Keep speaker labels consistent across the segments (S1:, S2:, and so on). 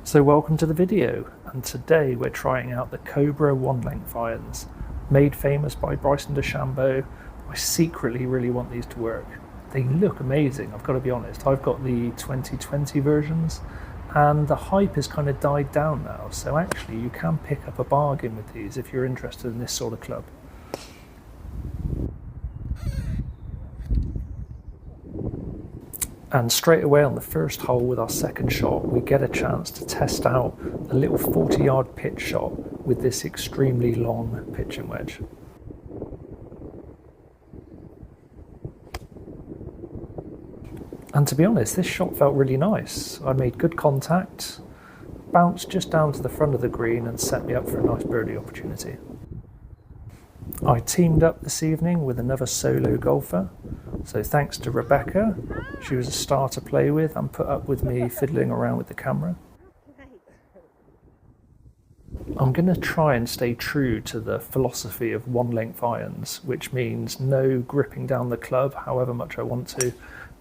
S1: So welcome to the video, and today we're trying out the Cobra One Length Irons. Made famous by Bryson DeChambeau. I secretly really want these to work. They look amazing, I've got to be honest. I've got the 2020 versions and the hype has kind of died down now, so actually you can pick up a bargain with these if you're interested in this sort of club. And straight away on the first hole with our second shot, we get a chance to test out a little 40-yard pitch shot with this extremely long pitching wedge. And to be honest, this shot felt really nice. I made good contact, bounced just down to the front of the green and set me up for a nice birdie opportunity. I teamed up this evening with another solo golfer, so thanks to Rebecca. She was a star to play with and put up with me fiddling around with the camera. I'm going to try and stay true to the philosophy of one length irons, which means no gripping down the club however much I want to,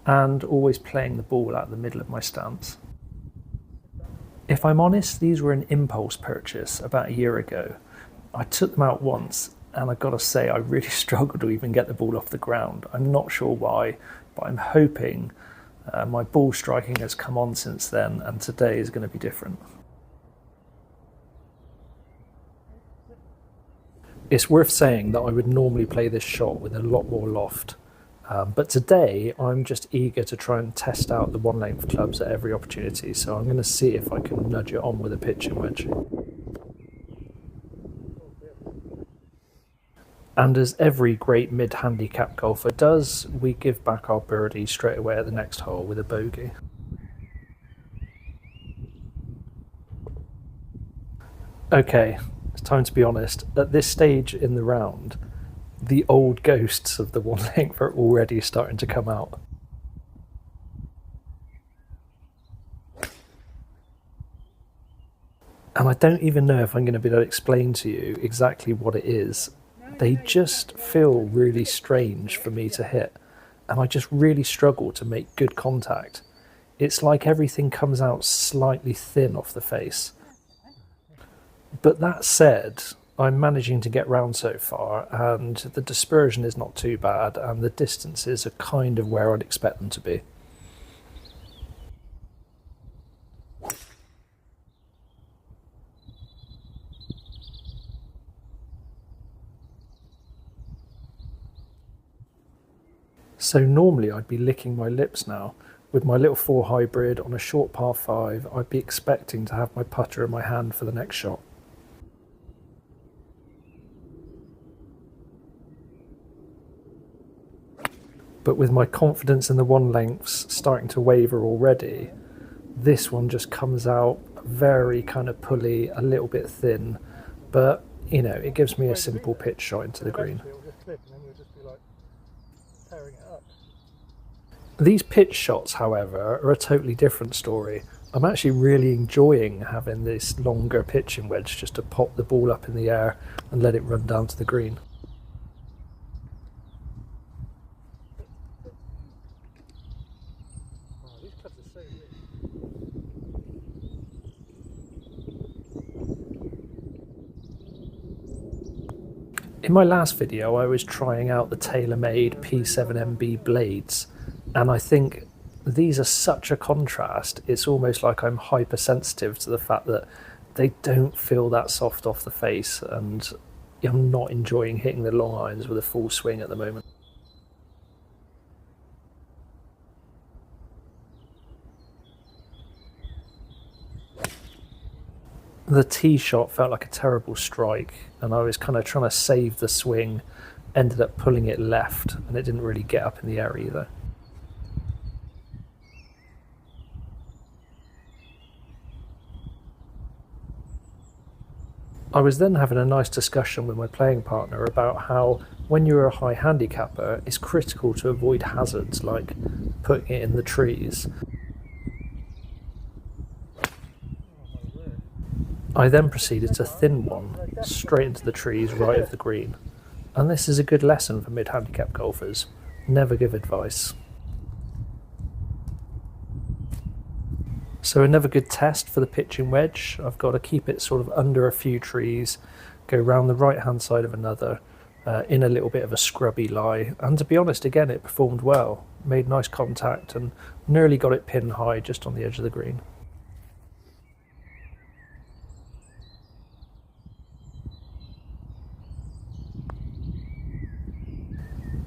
S1: and always playing the ball out the middle of my stance. If I'm honest, these were an impulse purchase about a year ago. I took them out once and I've got to say I really struggled to even get the ball off the ground. I'm not sure why, but I'm hoping my ball striking has come on since then and today is going to be different. It's worth saying that I would normally play this shot with a lot more loft, but today I'm just eager to try and test out the one length clubs at every opportunity, so I'm going to see if I can nudge it on with a pitching wedge. And as every great mid-handicap golfer does, we give back our birdie straight away at the next hole with a bogey. Okay, it's time to be honest. At this stage in the round, the old ghosts of the one length are already starting to come out. And I don't even know if I'm going to be able to explain to you exactly what it is. They just feel really strange for me to hit, and I just really struggle to make good contact. It's like everything comes out slightly thin off the face. But that said, I'm managing to get round so far, and the dispersion is not too bad, and the distances are kind of where I'd expect them to be. So normally I'd be licking my lips now. With my little 4 hybrid on a short par 5, I'd be expecting to have my putter in my hand for the next shot. But with my confidence in the one lengths starting to waver already, this one just comes out very kind of pulley, a little bit thin, but you know, it gives me a simple pitch shot into the green. These pitch shots, however, are a totally different story. I'm actually really enjoying having this longer pitching wedge just to pop the ball up in the air and let it run down to the green. In my last video, I was trying out the Taylormade P7MB blades, and I think these are such a contrast. It's almost like I'm hypersensitive to the fact that they don't feel that soft off the face, and I'm not enjoying hitting the long irons with a full swing at the moment. The tee shot felt like a terrible strike, and I was kind of trying to save the swing, ended up pulling it left, and it didn't really get up in the air either. I was then having a nice discussion with my playing partner about how when you're a high handicapper, it's critical to avoid hazards like putting it in the trees. I then proceeded to thin one straight into the trees right of the green, and this is a good lesson for mid-handicap golfers. Never give advice. So another good test for the pitching wedge. I've got to keep it sort of under a few trees, go round the right hand side of another, in a little bit of a scrubby lie. And to be honest, again, it performed well, made nice contact and nearly got it pin high just on the edge of the green.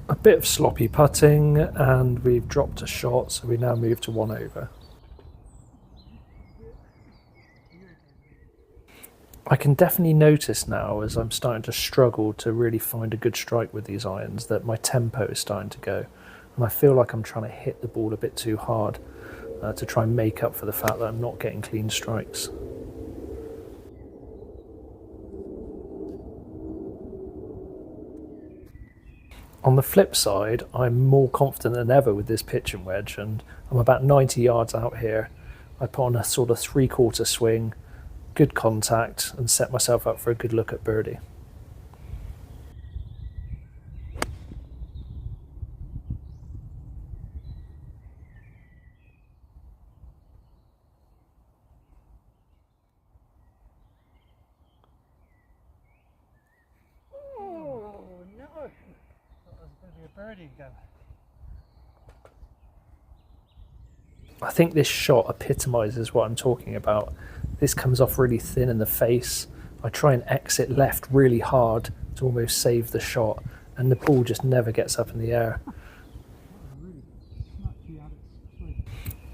S1: A bit of sloppy putting and we've dropped a shot, so we now move to 1 over. I can definitely notice now, as I'm starting to struggle to really find a good strike with these irons, that my tempo is starting to go. And I feel like I'm trying to hit the ball a bit too hard to try and make up for the fact that I'm not getting clean strikes. On the flip side, I'm more confident than ever with this pitching wedge, and I'm about 90 yards out here. I put on a sort of 3/4 swing, good contact, and set myself up for a good look at birdie.
S2: Oh no! That was going to be a birdie again.
S1: I think this shot epitomises what I'm talking about. This comes off really thin in the face. I try and exit left really hard to almost save the shot, and the ball just never gets up in the air.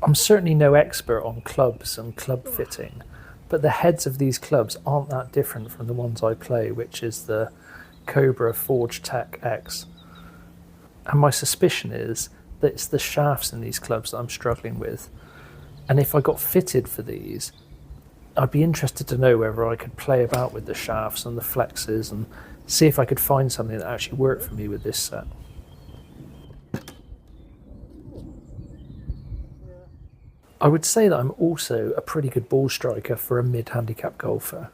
S1: I'm certainly no expert on clubs and club fitting, but the heads of these clubs aren't that different from the ones I play, which is the Cobra Forge Tech X. And my suspicion is that it's the shafts in these clubs that I'm struggling with. And if I got fitted for these, I'd be interested to know whether I could play about with the shafts and the flexes and see if I could find something that actually worked for me with this set. I would say that I'm also a pretty good ball striker for a mid-handicap golfer.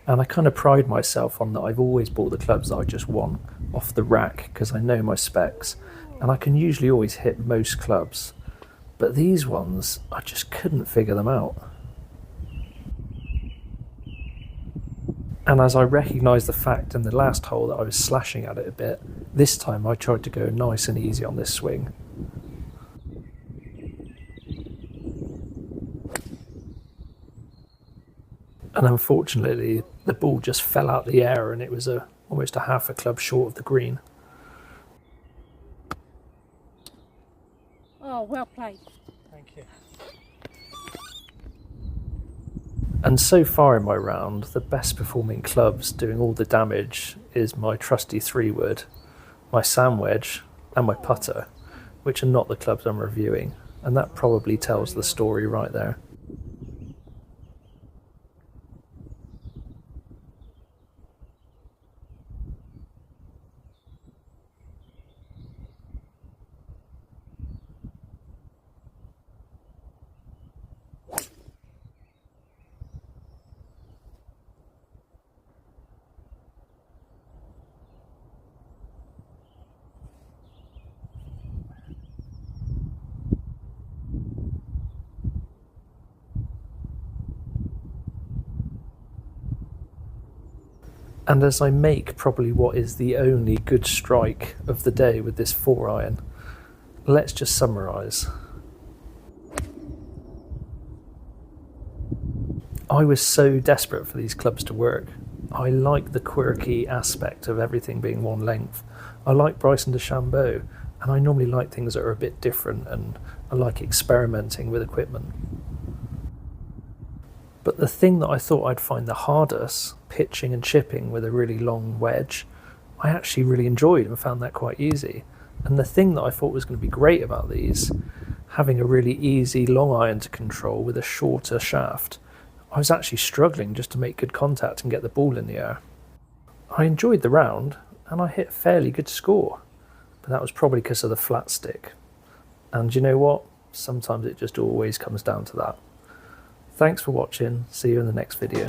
S1: And I kind of pride myself on that I've always bought the clubs that I just want off the rack because I know my specs. And I can usually always hit most clubs. But these ones, I just couldn't figure them out. And as I recognised the fact in the last hole that I was slashing at it a bit, this time I tried to go nice and easy on this swing. And unfortunately, the ball just fell out the air and it was almost a half a club short of the green.
S2: Oh, well played.
S1: Thank you. And so far in my round, the best performing clubs doing all the damage is my trusty 3-wood, my sand wedge and my putter, which are not the clubs I'm reviewing. And that probably tells the story right there. And as I make probably what is the only good strike of the day with this 4-iron, let's just summarise. I was so desperate for these clubs to work. I like the quirky aspect of everything being one length. I like Bryson DeChambeau, and I normally like things that are a bit different, and I like experimenting with equipment. But the thing that I thought I'd find the hardest, pitching and chipping with a really long wedge, I actually really enjoyed and found that quite easy. And the thing that I thought was going to be great about these, having a really easy long iron to control with a shorter shaft, I was actually struggling just to make good contact and get the ball in the air. I enjoyed the round and I hit a fairly good score, but that was probably because of the flat stick. And you know what? Sometimes it just always comes down to that. Thanks for watching. See you in the next video.